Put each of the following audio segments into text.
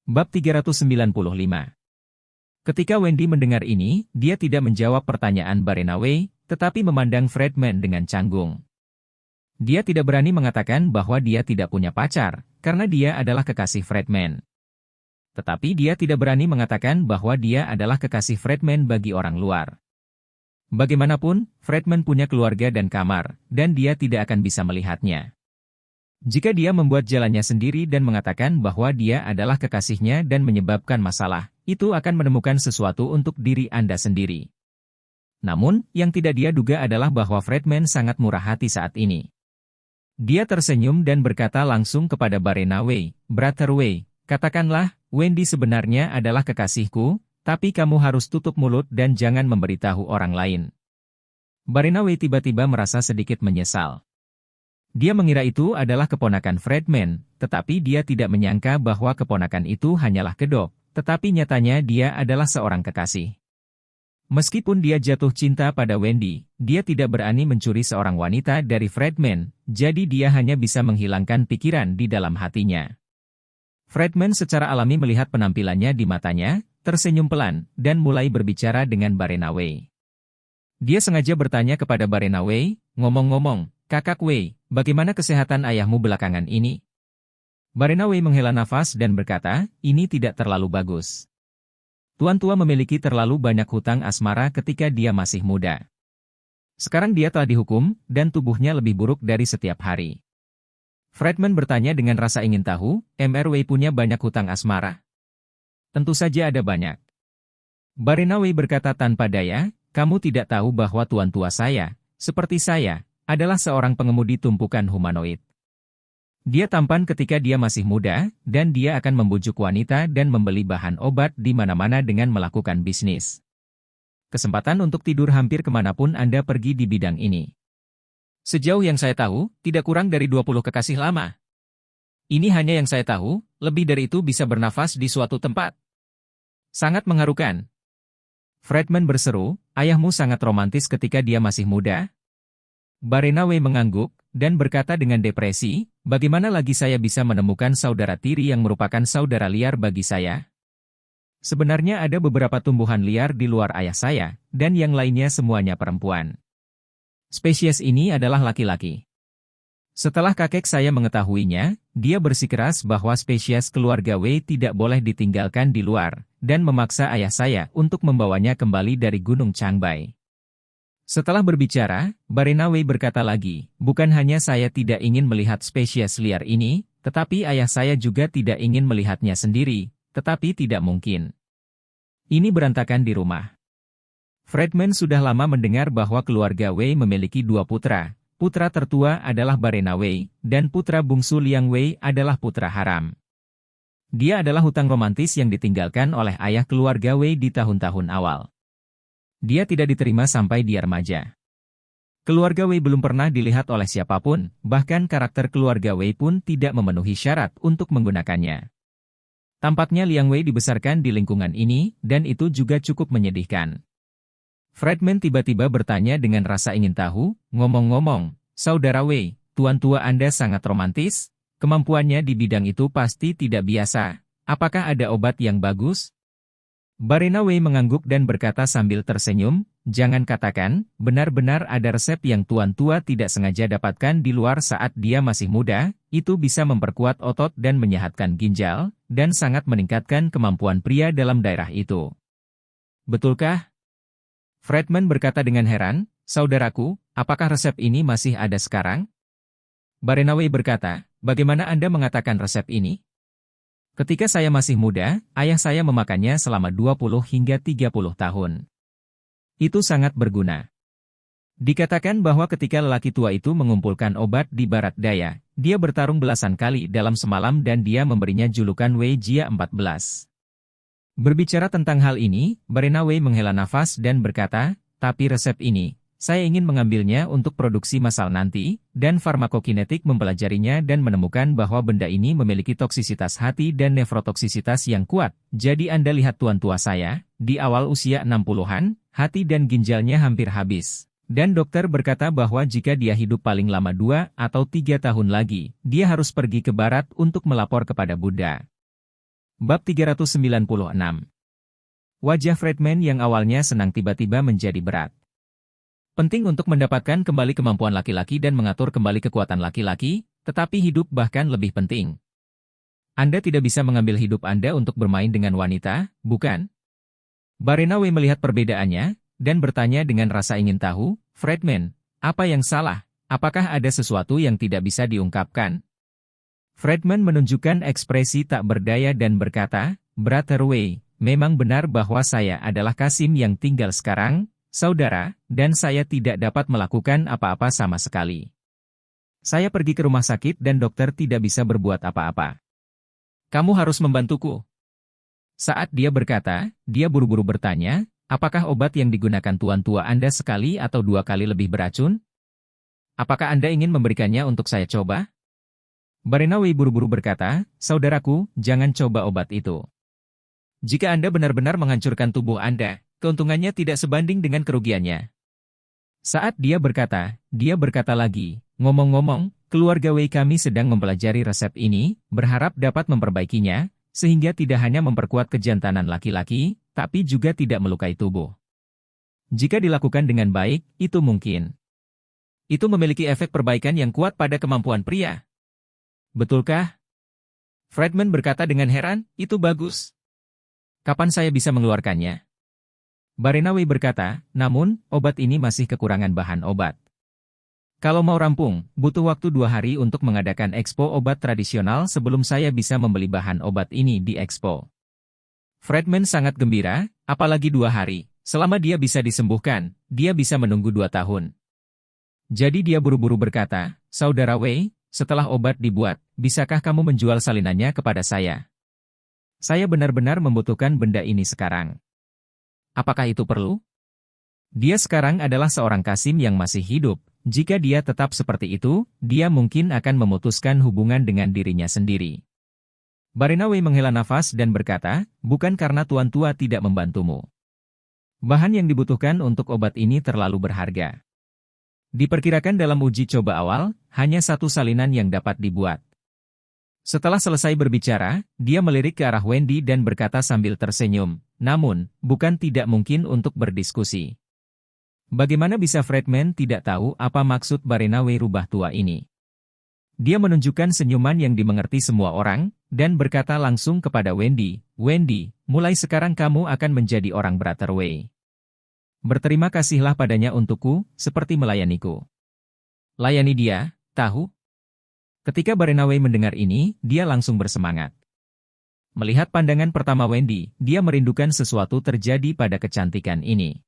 Bab 395. Ketika Wendy mendengar ini, dia tidak menjawab pertanyaan Barenaway, tetapi memandang Fredman dengan canggung. Dia tidak berani mengatakan bahwa dia tidak punya pacar, karena dia adalah kekasih Fredman. Tetapi dia tidak berani mengatakan bahwa dia adalah kekasih Fredman bagi orang luar. Bagaimanapun, Fredman punya keluarga dan kamar, dan dia tidak akan bisa melihatnya. Jika dia membuat jalannya sendiri dan mengatakan bahwa dia adalah kekasihnya dan menyebabkan masalah, itu akan menemukan sesuatu untuk diri Anda sendiri. Namun, yang tidak dia duga adalah bahwa Fredman sangat murah hati saat ini. Dia tersenyum dan berkata langsung kepada Barenaway, "Brother Way, katakanlah, Wendy sebenarnya adalah kekasihku, tapi kamu harus tutup mulut dan jangan memberitahu orang lain." Barenaway tiba-tiba merasa sedikit menyesal. Dia mengira itu adalah keponakan Fredman, tetapi dia tidak menyangka bahwa keponakan itu hanyalah kedok, tetapi nyatanya dia adalah seorang kekasih. Meskipun dia jatuh cinta pada Wendy, dia tidak berani mencuri seorang wanita dari Fredman, jadi dia hanya bisa menghilangkan pikiran di dalam hatinya. Fredman secara alami melihat penampilannya di matanya, tersenyum pelan, dan mulai berbicara dengan Barenaway. Dia sengaja bertanya kepada Barenaway, "Ngomong-ngomong, Kakak Wei, bagaimana kesehatan ayahmu belakangan ini?" Barenaway menghela nafas dan berkata, "Ini tidak terlalu bagus. Tuan tua memiliki terlalu banyak hutang asmara ketika dia masih muda. Sekarang dia telah dihukum, dan tubuhnya lebih buruk dari setiap hari." Fredman bertanya dengan rasa ingin tahu, "Mr. Wei punya banyak hutang asmara?" "Tentu saja ada banyak." Barenaway berkata tanpa daya, "Kamu tidak tahu bahwa tuan tua saya, seperti saya, adalah seorang pengemudi tumpukan humanoid. Dia tampan ketika dia masih muda, dan dia akan membujuk wanita dan membeli bahan obat di mana-mana dengan melakukan bisnis. Kesempatan untuk tidur hampir kemanapun Anda pergi di bidang ini. Sejauh yang saya tahu, tidak kurang dari 20 kekasih lama. Ini hanya yang saya tahu, lebih dari itu bisa bernafas di suatu tempat. Sangat mengharukan." Fredman berseru, "Ayahmu sangat romantis ketika dia masih muda?" Barenaway mengangguk, dan berkata dengan depresi, "Bagaimana lagi saya bisa menemukan saudara tiri yang merupakan saudara liar bagi saya? Sebenarnya ada beberapa tumbuhan liar di luar ayah saya, dan yang lainnya semuanya perempuan. Spesies ini adalah laki-laki." Setelah kakek saya mengetahuinya, dia bersikeras bahwa spesies keluarga Wei tidak boleh ditinggalkan di luar, dan memaksa ayah saya untuk membawanya kembali dari Gunung Changbai. Setelah berbicara, Barenaway berkata lagi, "Bukan hanya saya tidak ingin melihat spesies liar ini, tetapi ayah saya juga tidak ingin melihatnya sendiri, tetapi tidak mungkin. Ini berantakan di rumah." Fredman sudah lama mendengar bahwa keluarga Wei memiliki 2 putra. Putra tertua adalah Barenaway, dan putra bungsu Liang Wei adalah putra haram. Dia adalah hutang romantis yang ditinggalkan oleh ayah keluarga Wei di tahun-tahun awal. Dia tidak diterima sampai dia remaja. Keluarga Wei belum pernah dilihat oleh siapapun, bahkan karakter keluarga Wei pun tidak memenuhi syarat untuk menggunakannya. Tampaknya Liang Wei dibesarkan di lingkungan ini, dan itu juga cukup menyedihkan. Fredman tiba-tiba bertanya dengan rasa ingin tahu, "Ngomong-ngomong, Saudara Wei, tuan tua Anda sangat romantis? Kemampuannya di bidang itu pasti tidak biasa. Apakah ada obat yang bagus?" Barenaway mengangguk dan berkata sambil tersenyum, "Jangan katakan, benar-benar ada resep yang tuan tua tidak sengaja dapatkan di luar saat dia masih muda, itu bisa memperkuat otot dan menyehatkan ginjal, dan sangat meningkatkan kemampuan pria dalam daerah itu." "Betulkah?" Fredman berkata dengan heran, "Saudaraku, apakah resep ini masih ada sekarang?" Barenaway berkata, "Bagaimana Anda mengatakan resep ini?" "Ketika saya masih muda, ayah saya memakannya selama 20 hingga 30 tahun. Itu sangat berguna. Dikatakan bahwa ketika lelaki tua itu mengumpulkan obat di barat daya, dia bertarung belasan kali dalam semalam dan dia memberinya julukan Wei Jia 14. Berbicara tentang hal ini, Barenaway menghela nafas dan berkata, "Tapi resep ini, saya ingin mengambilnya untuk produksi massal nanti, dan farmakokinetik mempelajarinya dan menemukan bahwa benda ini memiliki toksisitas hati dan nefrotoksisitas yang kuat. Jadi Anda lihat tuan tua saya, di awal usia 60-an, hati dan ginjalnya hampir habis. Dan dokter berkata bahwa jika dia hidup paling lama 2 atau 3 tahun lagi, dia harus pergi ke barat untuk melapor kepada Buddha. Bab 396. Wajah Friedman yang awalnya senang tiba-tiba menjadi berat. Penting untuk mendapatkan kembali kemampuan laki-laki dan mengatur kembali kekuatan laki-laki, tetapi hidup bahkan lebih penting. Anda tidak bisa mengambil hidup Anda untuk bermain dengan wanita, bukan? Barenawe melihat perbedaannya, dan bertanya dengan rasa ingin tahu, Friedman, apa yang salah? Apakah ada sesuatu yang tidak bisa diungkapkan? Friedman menunjukkan ekspresi tak berdaya dan berkata, Brother Wei, memang benar bahwa saya adalah Kasim yang tinggal sekarang, saudara, dan saya tidak dapat melakukan apa-apa sama sekali. Saya pergi ke rumah sakit dan dokter tidak bisa berbuat apa-apa. Kamu harus membantuku. Saat dia berkata, dia buru-buru bertanya, apakah obat yang digunakan tuan tua Anda sekali atau 2 kali lebih beracun? Apakah Anda ingin memberikannya untuk saya coba? Barenawe buru-buru berkata, saudaraku, jangan coba obat itu. Jika Anda benar-benar menghancurkan tubuh Anda, keuntungannya tidak sebanding dengan kerugiannya. Saat dia berkata lagi, ngomong-ngomong, keluarga Wei kami sedang mempelajari resep ini, berharap dapat memperbaikinya, sehingga tidak hanya memperkuat kejantanan laki-laki, tapi juga tidak melukai tubuh. Jika dilakukan dengan baik, itu mungkin. Itu memiliki efek perbaikan yang kuat pada kemampuan pria. Betulkah? Friedman berkata dengan heran, itu bagus. Kapan saya bisa mengeluarkannya? Barenawe berkata, namun, obat ini masih kekurangan bahan obat. Kalau mau rampung, butuh waktu 2 hari untuk mengadakan ekspo obat tradisional sebelum saya bisa membeli bahan obat ini di ekspo. Friedman sangat gembira, apalagi 2 hari. Selama dia bisa disembuhkan, dia bisa menunggu 2 tahun. Jadi dia buru-buru berkata, Saudara Wei, setelah obat dibuat, bisakah kamu menjual salinannya kepada saya? Saya benar-benar membutuhkan benda ini sekarang. Apakah itu perlu? Dia sekarang adalah seorang Kasim yang masih hidup. Jika dia tetap seperti itu, dia mungkin akan memutuskan hubungan dengan dirinya sendiri. Barenawe menghela nafas dan berkata, bukan karena tuan tua tidak membantumu. Bahan yang dibutuhkan untuk obat ini terlalu berharga. Diperkirakan dalam uji coba awal, hanya 1 salinan yang dapat dibuat. Setelah selesai berbicara, dia melirik ke arah Wendy dan berkata sambil tersenyum, namun, bukan tidak mungkin untuk berdiskusi. Bagaimana bisa Friedman tidak tahu apa maksud Barenawe rubah tua ini? Dia menunjukkan senyuman yang dimengerti semua orang, dan berkata langsung kepada Wendy, Wendy, mulai sekarang kamu akan menjadi orang Brother Wei. Berterima kasihlah padanya untukku, seperti melayaniku. Layani dia, tahu? Ketika Barenawe mendengar ini, dia langsung bersemangat. Melihat pandangan pertama Wendy, dia merindukan sesuatu terjadi pada kecantikan ini.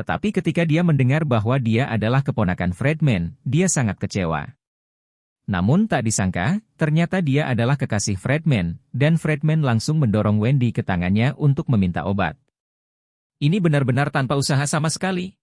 Tetapi ketika dia mendengar bahwa dia adalah keponakan Friedman, dia sangat kecewa. Namun tak disangka, ternyata dia adalah kekasih Friedman, dan Friedman langsung mendorong Wendy ke tangannya untuk meminta obat. Ini benar-benar tanpa usaha sama sekali.